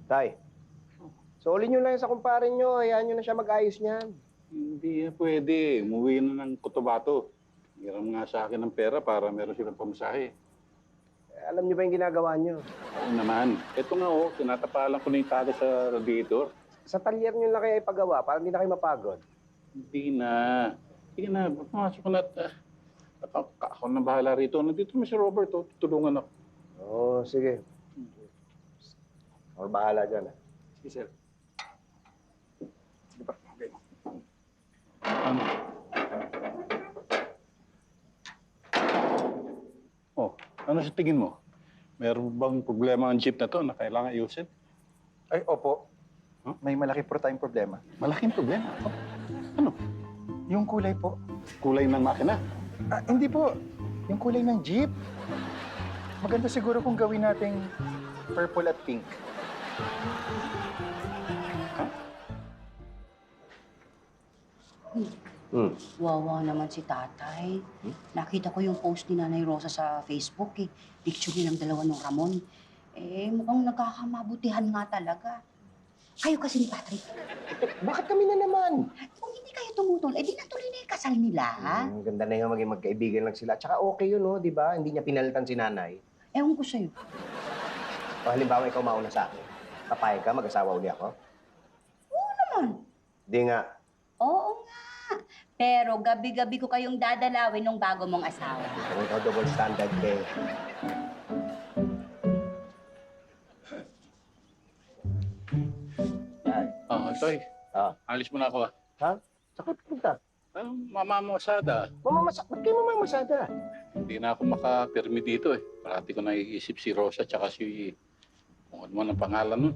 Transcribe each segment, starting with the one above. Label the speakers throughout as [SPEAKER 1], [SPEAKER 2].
[SPEAKER 1] Tay, solin nyo lang sa kumpare nyo. Hayaan nyo na siya mag-ayos niyan.
[SPEAKER 2] Hindi pwede. Umuwi na ng Cotabato. Hiram nga sa akin ng pera para meron silang pamasahe.
[SPEAKER 1] Alam nyo ba yung ginagawa nyo?
[SPEAKER 2] Oo naman. Ito nga tinatapalan ko na yung tali sa radiator.
[SPEAKER 1] Sa talyer nyo lang kaya ipagawa para hindi na kayo mapagod.
[SPEAKER 2] Hindi na. Sige na, pumasok ko na. Ako na bahala rito. Nandito naman si Robert. Tutulungan ako.
[SPEAKER 1] Oo, sige. Ako bahala dyan.
[SPEAKER 2] Sige, sir. Sige pa. Okay. Ano? Ano sa tingin mo? Meron bang problema ang jeep na to na kailangan ayusin?
[SPEAKER 3] Ay, opo.
[SPEAKER 2] Huh?
[SPEAKER 3] May malaki po tayong problema.
[SPEAKER 2] Malaking problema. Ano?
[SPEAKER 3] Yung kulay po.
[SPEAKER 2] Kulay ng makina?
[SPEAKER 3] Hindi po. Yung kulay ng jeep. Maganda siguro kung gawin nating purple at pink.
[SPEAKER 4] Wawa naman si tatay. Nakita ko yung post ni Nanay Rosa sa Facebook eh. Picture nilang dalawa ng Ramon. Mukhang nagkakamabutihan nga talaga. Kayo kasi ni Patrick.
[SPEAKER 1] Bakit kami na naman?
[SPEAKER 4] Kung hindi kayo tumutol, di natuloy na yung kasal nila.
[SPEAKER 1] Ang ganda na yung maging magkaibigan lang sila. Tsaka okay yun, di ba? Hindi niya pinalitan si nanay.
[SPEAKER 4] Ewan ko sa'yo.
[SPEAKER 1] O halimbawa, ikaw mauna sa akin. Papayag ka, mag-asawa uli ako?
[SPEAKER 4] Oo naman.
[SPEAKER 1] Di nga.
[SPEAKER 4] Oo nga. Pero gabi-gabi ko kayong dadalawin nung bago mong asawa.
[SPEAKER 1] Kung ikaw double standard, eh.
[SPEAKER 2] Toy. Alis mo na ako
[SPEAKER 1] Ha? Saka punta.
[SPEAKER 2] Mamamasada.
[SPEAKER 1] Ba't kayo mamamasada?
[SPEAKER 2] Hindi na ako makapirmi dito Parati ko naiisip si Rosa tsaka si... Kung ano man ang pangalan nun.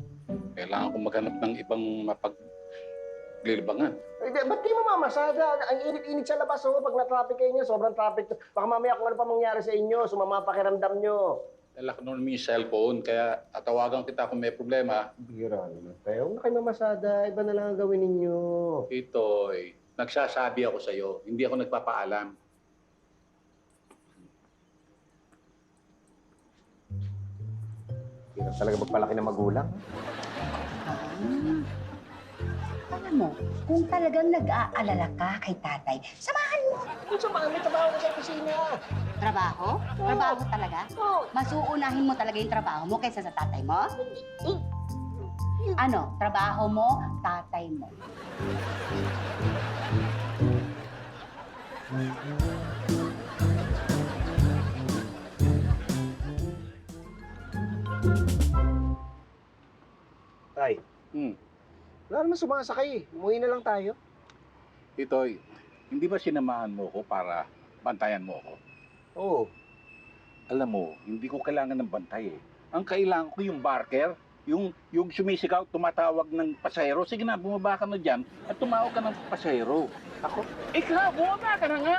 [SPEAKER 2] Kailangan ko maghanap ng ibang mapaglilibangan.
[SPEAKER 1] Ba't kayo mamamasada? Ang init-init sa labas, pag na-traffic kayo niyo, sobrang traffic. Baka mamaya kung ano pa mangyari sa inyo, sumama pakiramdam niyo.
[SPEAKER 2] Dala ko naman yung cellphone, kaya tatawagan kita kung may problema.
[SPEAKER 1] Bira naman tayo. Huwag na kayo mamasada. Iba na lang ang gawin ninyo.
[SPEAKER 2] Ito'y, nagsasabi ako sa'yo, hindi ako nagpapaalam.
[SPEAKER 1] Hirap talaga magpalaki ng magulang.
[SPEAKER 4] Alam mo, kung talagang nag-aalala ka kay tatay, samahan mo.
[SPEAKER 1] Kung samahan, may trabaho ko sa kusina.
[SPEAKER 4] Trabaho? Trabaho talaga?
[SPEAKER 1] Oo.
[SPEAKER 4] Mas uunahin mo talaga yung trabaho mo kaysa sa tatay mo? Ano? Trabaho mo, tatay mo.
[SPEAKER 1] Tay,
[SPEAKER 2] Hmm.
[SPEAKER 1] wala naman sumasakay. Umuwi na lang tayo.
[SPEAKER 2] Ito'y, hindi ba sinamahan mo ko para bantayan mo ako?
[SPEAKER 1] Oo.
[SPEAKER 2] Alam mo, hindi ko kailangan ng bantay Ang kailangan ko yung barker, yung sumisigaw, tumatawag ng pasahero. Sige na, bumaba ka na dyan at tumawag ka ng pasahero. Ako? Ikaw, bumaba ka na nga.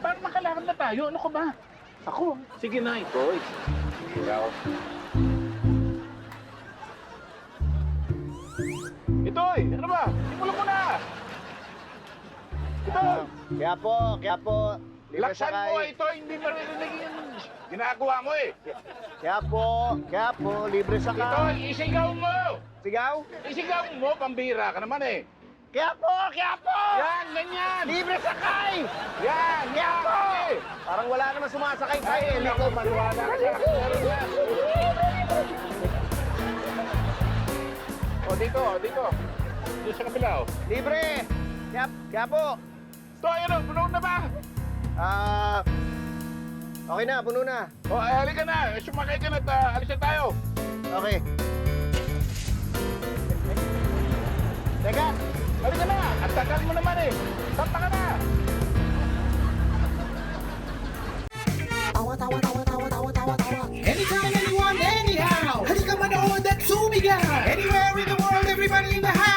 [SPEAKER 2] Para makalakad na tayo. Ano ka ba? Ako? Sige na, Itoy. Ikaw. Itoy, ano ba? Simulan mo na! Itoy!
[SPEAKER 1] Kaya po, libre
[SPEAKER 2] Laksan
[SPEAKER 1] sakay.
[SPEAKER 2] mo, Itoy. Hindi maririnig yung ginagawa mo
[SPEAKER 1] Kaya po, libre sakay.
[SPEAKER 2] Itoy, isigaw mo!
[SPEAKER 1] Sigaw?
[SPEAKER 2] Isigaw mo, pambira ka naman
[SPEAKER 1] Kaya po!
[SPEAKER 2] Yan, ganyan!
[SPEAKER 1] Libre sakay!
[SPEAKER 2] Yan, yan! Okay.
[SPEAKER 1] Parang wala naman sumasakay tayo.
[SPEAKER 2] Ikaw, maniwala ka sa kasero yan. Dito. Dito sa kabila,
[SPEAKER 1] Libre! Kaya po.
[SPEAKER 2] Ito, ayun, puno na ba?
[SPEAKER 1] Okay na, puno na.
[SPEAKER 2] Halika na. Sumakay ka na at alis na tayo.
[SPEAKER 1] Okay. Teka!
[SPEAKER 2] Halika na. At tagal mo naman Santa ka na.
[SPEAKER 5] Anytime, anyone, anyhow. Halika manood at sumigaw. Anywhere in the world, everybody in the house.